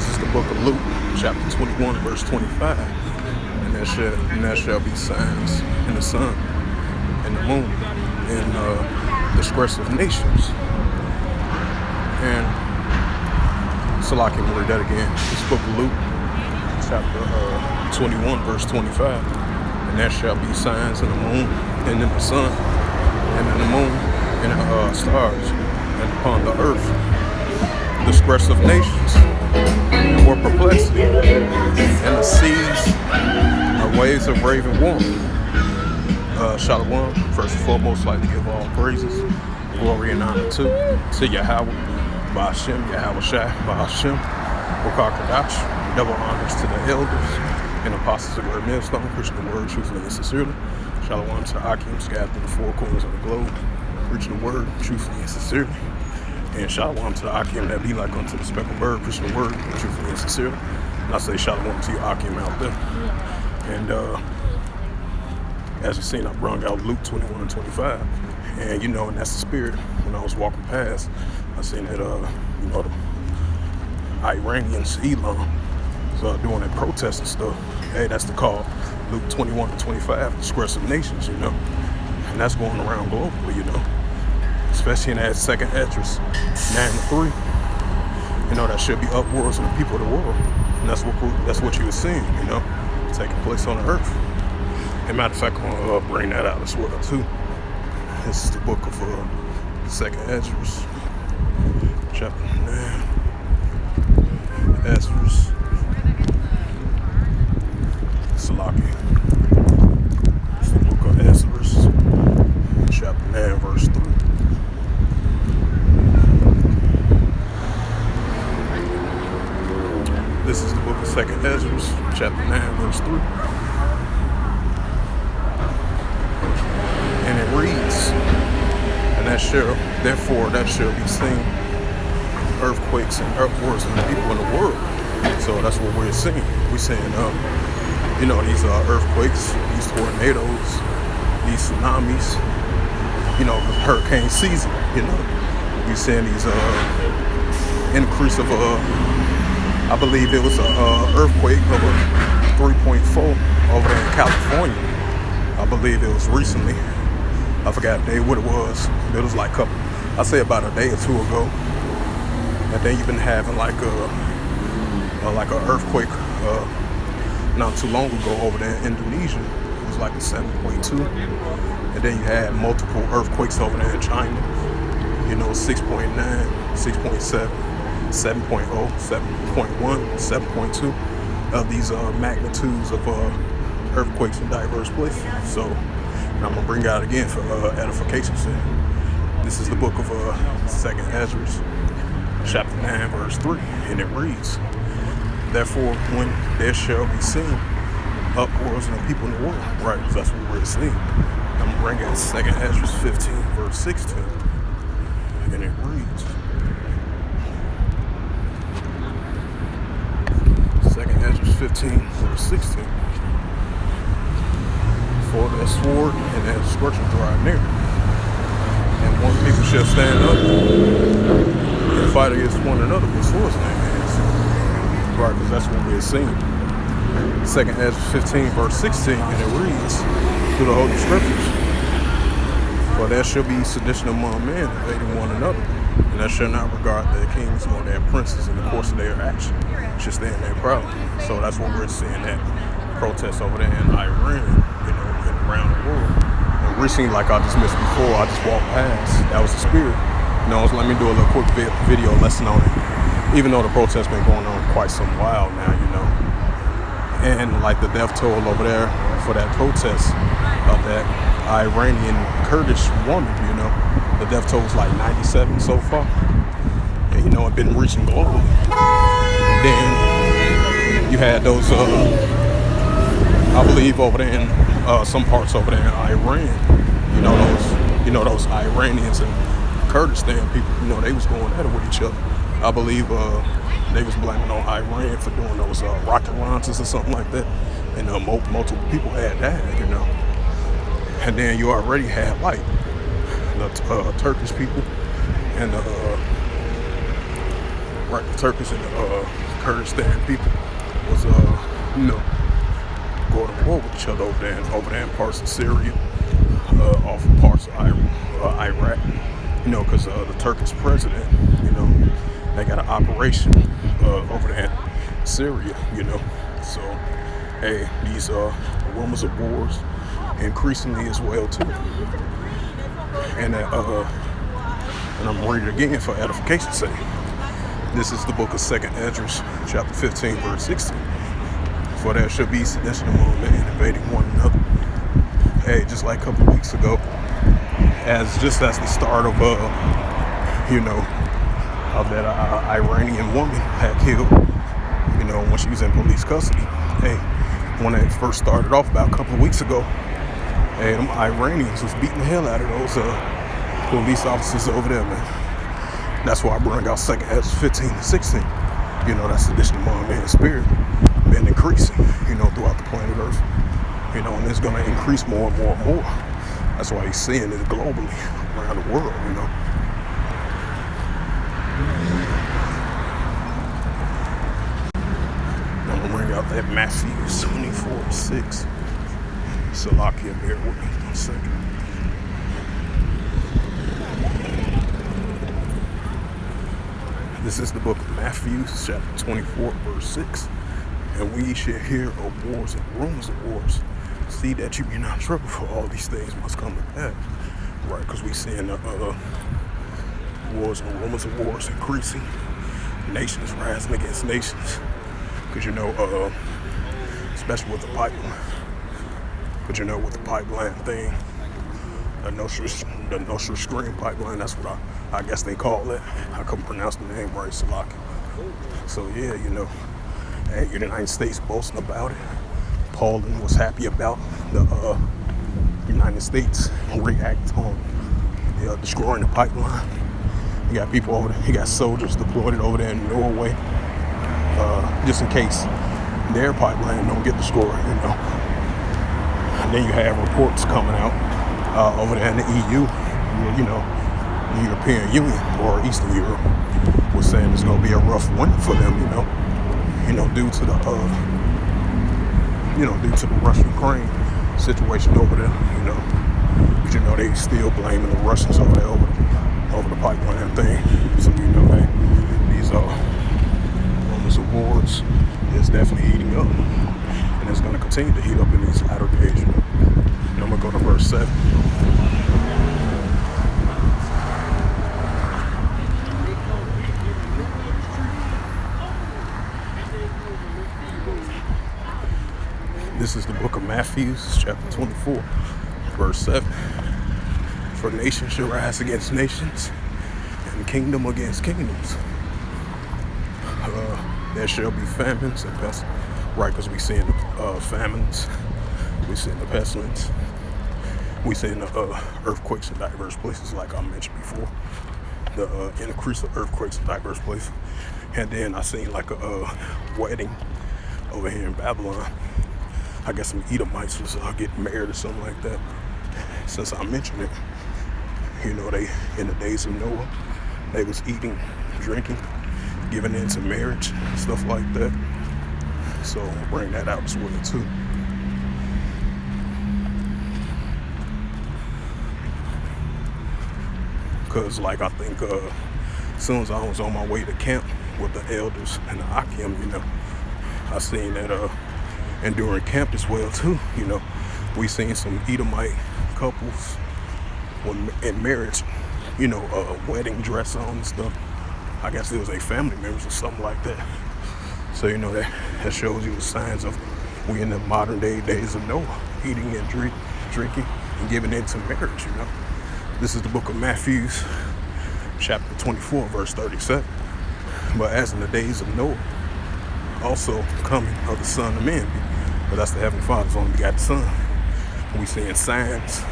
This is the book of Luke, chapter 21, verse 25. And there shall be signs in the sun, and the moon, and the skirts of nations. And so I can read that again. This book of Luke, chapter 21, verse 25. And there shall be signs in the moon, and in the sun, and in the moon, and the stars, and upon the earth, the skirts of nations, and what perplexity, and the seas are waves of raving water. Shalom. First and foremost, I'd like to give all praises, glory, and honor to Yahweh, Ba'ashem, Yahweh Shai, Ba'ashem, Wakar Kadash. Double honors to the elders and apostles of the Word Millstone, preaching the word truthfully and sincerely. Shalom to Akim, scattered through the four corners of the globe, preaching the word truthfully and sincerely. And shalom to the Akim that be like unto the speckled bird, preaching the word truthfully and sincerely. And I say shalom to you Akim out there. And as you've seen, I brought out Luke 21 and 25. And and that's the spirit. When I was walking past, I seen that the Iranians, Elon, doing that protest and stuff. Hey, that's the call. Luke 21 and 25, the skirts of nations, And that's going around globally, Especially in that second address, 9-3. That should be upwards of the people of the world. And that's what you were seeing, taking place on the earth. And matter of fact, I'm going to bring that out as well, too. This is the book of second address, chapter 9. Address. Salaki. It's the book of Ezra's, chapter 9, verse 3. This is the book of second Ezra's, chapter 9, verse 3. And it reads, and therefore that shall be seen earthquakes and upwards of the people in the world. So that's what we're seeing. We're seeing these earthquakes, these tornadoes, these tsunamis, hurricane season, We're seeing these increase of I believe it was an earthquake of a 3.4 over there in California. I believe it was recently. I forgot the day what it was. It was like about a day or two ago. And then you've been having like an earthquake not too long ago over there in Indonesia. It was like a 7.2. And then you had multiple earthquakes over there in China. 6.9, 6.7. 7.0, 7.1, 7.2 of these magnitudes of earthquakes in diverse places. So, and I'm going to bring out again for edification's sake. This is the book of second Ezra's, chapter 9, verse 3, and it reads, therefore, when there shall be seen upwards of the people in the world, right, because that's what we're seeing. I'm going to bring out second Ezra's 15, verse 16, and it reads, second Ezra 15, verse 16. For that sword and that destruction draw near, and one people shall stand up and fight against one another with swords in their hands. Right, because that's what we're seeing. Second Ezra 15, verse 16, and it reads through the Holy Scriptures. For there shall be sedition among men, hating one another, and they shall not regard their kings nor their princes in the course of their action. Just stay in their proud. So that's what we're seeing, that protest over there in Iran, and around the world. And recently, like I just missed before, I just walked past. That was the spirit. Let me do a little quick video lesson on it. Even though the protest been going on quite some while now, And like the death toll over there for that protest of that Iranian Kurdish woman, the death toll was like 97 so far. And it been reaching globally. And then you had those, I believe over there in some parts over there in Iran, those Iranians and Kurdistan people, they was going at it with each other. I believe they was blaming on Iran for doing those rocket launches or something like that. And multiple people had died, And then you already had like the Turkish people and right? The Turkish and the Kurdistan people was, going to war with each other over there in parts of Syria, off of parts of Iraq, because the Turkish president, they got an operation over there in Syria, So, hey, these rumors of wars increasingly as well too, and I'm reading it again for edification's sake. This is the book of 2nd Esdras, chapter 15, verse 16. For there shall be sedition among men invading one another. Hey, just like a couple of weeks ago, as the start of that Iranian woman had killed, when she was in police custody. Hey, when it first started off about a couple of weeks ago, hey, them Iranians was beating the hell out of those police officers over there, man. That's why I bring out 2nd Esdras 15 and 16. That sedition among men and spirit been increasing, throughout the planet Earth. And it's gonna increase more and more and more. That's why you're seeing it globally around the world, I'm gonna bring out that Matthew 24:6. Salakia, bear with me 1 second. This is the book of Matthew, chapter 24, verse 6. And we shall hear of wars and rumors of wars. See that you be not troubled, for all these things must come to pass. Right, because we seeing wars and rumors of wars increasing. Nations rising against nations. Because especially with the pipeline. But with the pipeline thing, the Nord Stream pipeline, that's what I guess they call it. I couldn't pronounce the name right, Salaki. So yeah, the United States boasting about it. Poland was happy about the United States react on destroying the pipeline. You got people over there, you got soldiers deployed over there in Norway, just in case their pipeline don't get destroyed, And then you have reports coming out over there in the EU, the European Union or Eastern Europe was saying it's going to be a rough winter for them, due to the Russia-Ukraine situation over there, but they still blaming the Russians over there over the pipeline thing. So these rumors of wars is definitely heating up, and it's going to continue to heat up in these latter days. I'm gonna go to verse 7. This is the book of Matthew, chapter 24, verse 7. For nation shall rise against nations, and kingdom against kingdoms. There shall be famines and pestilence. Right, because we seeing the famines, we seeing the pestilence, we seeing the earthquakes in diverse places, like I mentioned before. The increase of earthquakes in diverse places. And then I seen like a wedding over here in Babylon. I guess some Edomites was getting married or something like that. Since I mentioned it, they in the days of Noah, they was eating, drinking, giving into marriage, stuff like that. So I'll bring that out as well too. Because I think as soon as I was on my way to camp with the elders and the Akim, I seen that and during camp as well too, we seen some Edomite couples in marriage, wedding dress on and stuff. I guess it was their family members or something like that. So that shows you the signs of we in the modern days of Noah, eating and drinking and giving into marriage. This is the book of Matthew, chapter 24, verse 37. But as in the days of Noah, also coming of the Son of Man, but that's the Heavenly Father's only begotten Son. We seeing signs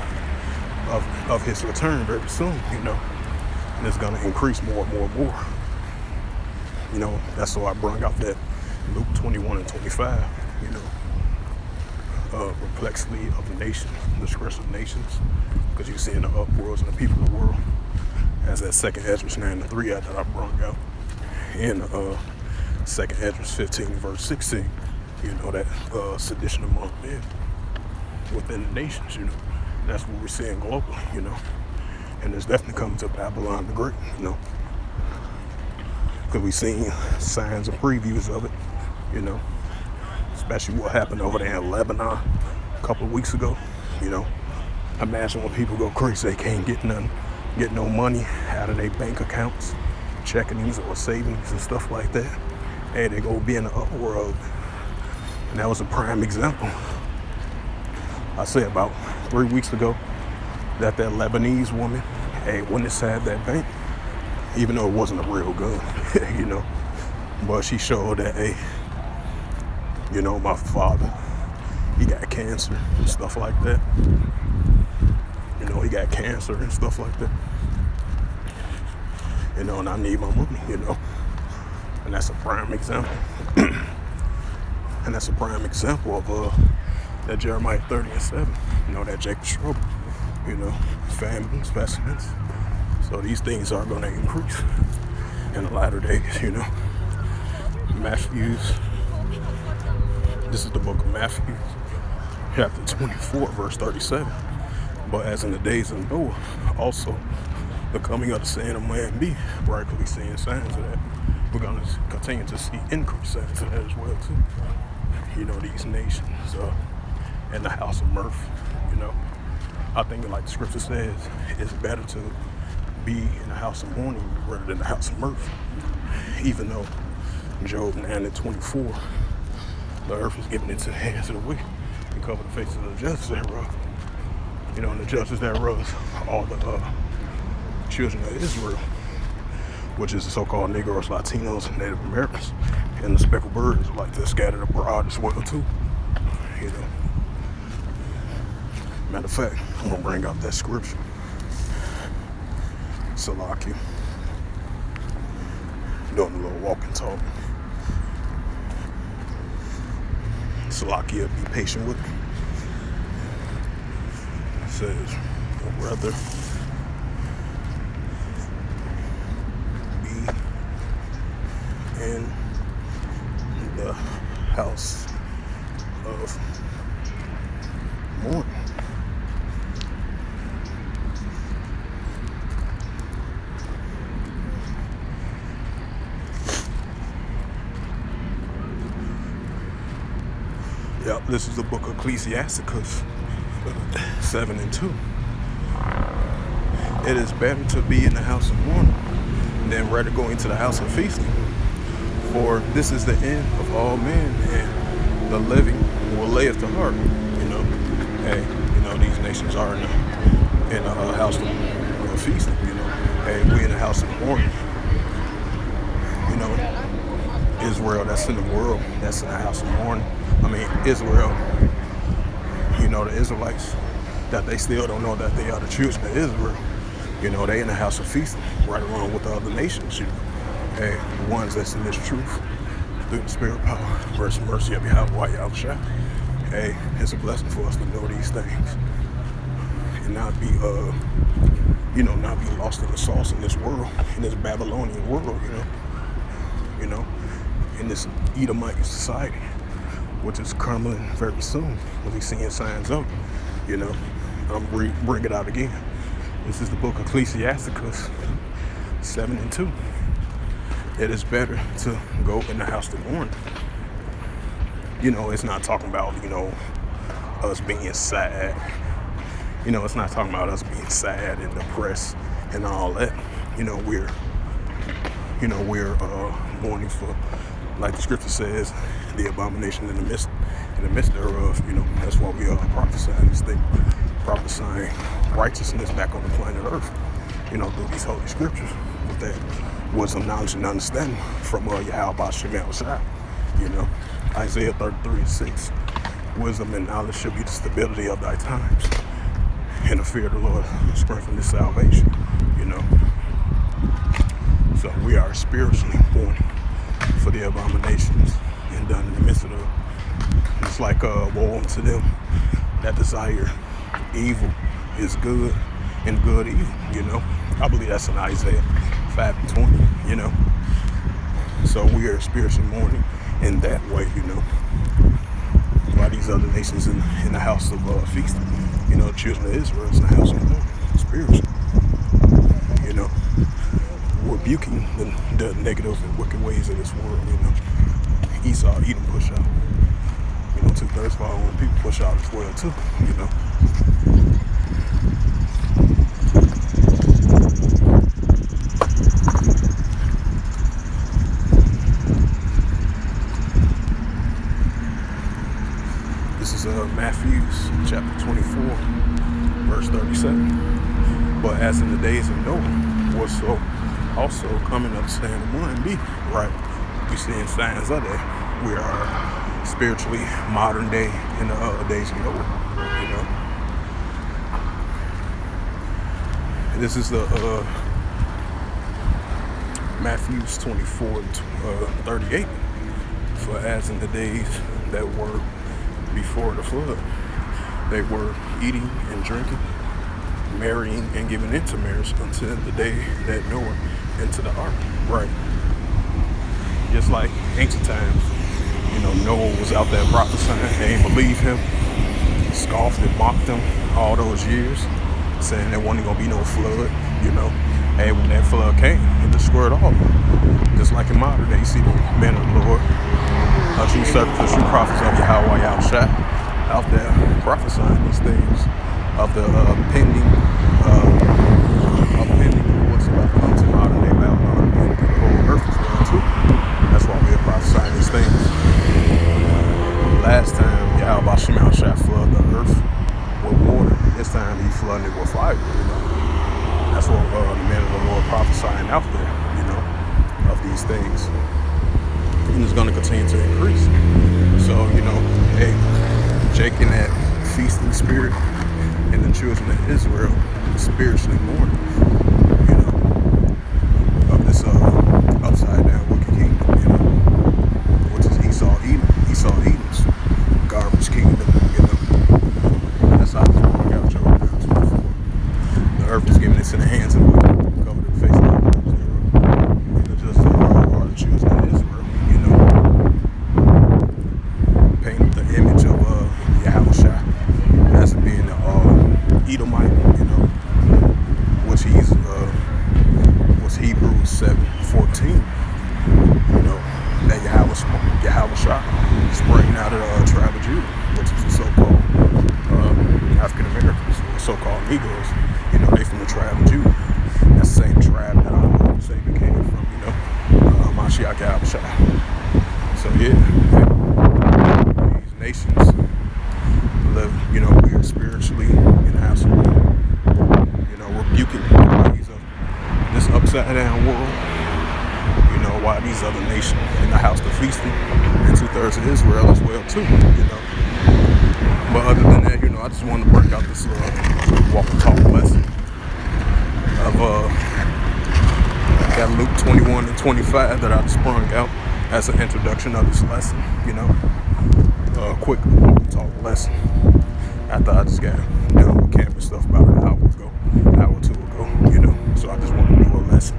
of His return very soon, and it's gonna increase more and more and more. That's why I brought out that Luke 21 and 25. Perplexity of the nations, distress of nations, because you're seeing the uproars and the people of the world, as that 2nd Esdras 9 and 3 that I brought out. in 2nd Esdras 15 verse 16. That sedition among men within the nations. That's what we're seeing globally. And it's definitely coming to Babylon the Great. Because we've seen signs and previews of it. Especially what happened over there in Lebanon a couple of weeks ago. Imagine when people go crazy, they can't get no money out of their bank accounts, checkings or savings and stuff like that. Hey, they go be in the upworld. And that was a prime example. I say about 3 weeks ago that Lebanese woman, went inside that bank, even though it wasn't a real gun, but she showed that, my father, he got cancer and stuff like that. He got cancer and stuff like that. And I need my money, And that's a prime example. And that's a prime example of that Jeremiah 30:7, that Jacob's trouble, famines, pestilence. So these things are going to increase in the latter days, Matthews, this is the book of Matthew, chapter 24, verse 37. But as in the days of Noah, also the coming of the Son of Man be, rightly seeing signs of that. We're going to continue to see increased signs of that as well, too. These nations in the house of mirth, I think, like the scripture says, it's better to be in the house of mourning rather than the house of mirth. Even though Job 9:24, the earth is given into the hands of the wicked and cover the faces of the judges thereof. And the judges thereof, all the children of Israel, which is the so-called Negroes, Latinos, and Native Americans, and the speckled birds like they're scattered abroad as well too. Matter of fact, I'm gonna bring out that scripture. Salakia. Doing a little walk and talk. Salakia, be patient with me. It says, rather be in the house of mourning. Yep, this is the book of Ecclesiasticus 7:2. It is better to be in the house of mourning than rather go into the house of feasting. For this is the end of all men, and the living will lay at the heart. These nations are in the house of feasting. We in the house of mourning. Israel, that's in the world, that's in the house of mourning. Israel, the Israelites, that they still don't know that they are the children of Israel. They in the house of feasting, right along with the other nations. The ones that's in this truth, through the spirit power, mercy of Yahweh. It's a blessing for us to know these things and not be, not be lost in the sauce in this world, in this Babylonian world. In this Edomite society, which is crumbling very soon. We'll be seeing signs of it. I'm bring it out again. This is the book of Ecclesiasticus 7:2. It is better to go in the house to mourn. It's not talking about, us being sad. It's not talking about us being sad and depressed and all that. We're mourning for, like the scripture says, the abomination in the midst thereof. That's why we are prophesying this thing, prophesying righteousness back on the planet Earth. Through these holy scriptures, with that wisdom, knowledge, and understanding from Yahweh Shemel Shai. Isaiah 33:6. Wisdom and knowledge shall be the stability of thy times, and the fear of the Lord strengthen this salvation. So we are spiritually born for the abominations and done in the midst of them. It's like woe unto them that desire evil is good and good evil. I believe that's in Isaiah 5:20. So we are spiritually mourning in that way, while these other nations in the house of feasting, the children of Israel is in the house of mourning, spiritually, you know, rebuking the negative and wicked ways of this world, Esau, Edom push out. 2/3 of our own people push out as well too, This is Matthew's chapter 24, verse 37. But as in the days of Noah, was so also coming up saying wouldn't be right. We seeing signs of that. We are spiritually modern day in the days of Noah. This is the Matthew's 24 38. For as in the days that were before the flood, they were eating and drinking, marrying and giving into marriage until the day that Noah entered the ark. Right. Just like ancient times, Noah was out there prophesying. They didn't believe him, scoffed and mocked him all those years, saying there wasn't gonna be no flood. Hey, when that flood came, it destroyed all. Just like in modern day, you see the men of the Lord, true servants, the true prophets of Yahweh Yahushua, out there prophesying these things of the pending what's about to come to modern day Babylon and the whole earth as well too. That's why we're prophesying these things. Last time Yahweh Yahushua flooded the earth with water. This time he flooded it with fire. That's what the men of the Lord prophesying out there, of these things. And it's going to continue to increase. So, hey, Jake in that feasting spirit and the children of Israel spiritually mourning, of this upside down wicked kingdom, which is Esau Edom's garbage kingdom, That's how it's going out, Job 24. The earth is given into the hands of the wicked, covered the face of the earth, just are the children of Israel. Paint the image of Yahushua as being the Edomite, which was Hebrews 7:14. That Yahushua sprang out of the tribe of Judah, which is the so-called African Americans, so-called Negroes. They from the tribe of Judah. That's the same tribe that our Lord Savior came from. Mashiach Yahushua. So yeah, these nations live, we are spiritually in the house of God, rebuking the ways of this upside down world, while these other nations in the house of feasting, and 2/3 of Israel as well too, But other than that, I just wanted to bring out this walk and talk lesson of that Luke 21 and 25 that I sprung out as an introduction of this lesson, a quick walk and talk lesson. After I just got done with camp and stuff about an hour or two ago, So I just wanted to do a lesson.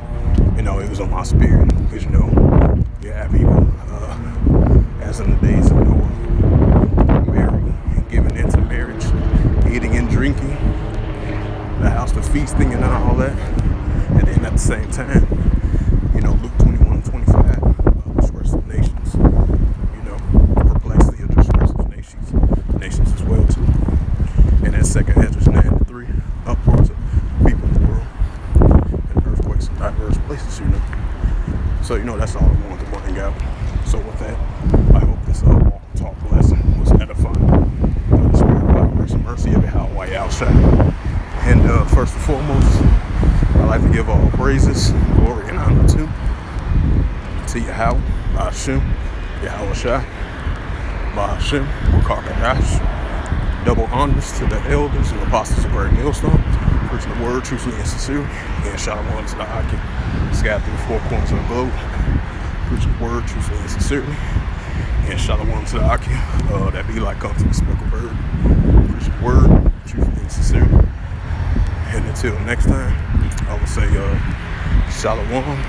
It was on my spirit, because you have people, as in the days of Noah, marrying and giving into marriage, eating and drinking, the house of feasting and all that, and then at the same time, Luke 21 and 25, disgressive nations, perplexity of disgressive nations as well too, and that 2 Ezra 9:3, upwards of people in the world, and earthquakes in diverse places, So that's all I wanted to bring out. So with that, I hope this walk and talk lesson was edifying. The spirit of God, grace and mercy of Yahweh outside. And first and foremost, I'd like to give all praises, glory, and honor to Yahweh, Hashem, Yahushua, Hashem, Wakakadash. Double honors to the elders and apostles of Great Millstone, preaching the word truthfully and sincerely, and shalom to the Aki, scattered through the four corners of the globe, preaching the word truthfully and sincerely, and shalom to the Aki, that be like unto the speckled bird, preaching the word truthfully and sincerely. And until next time, I will say shalom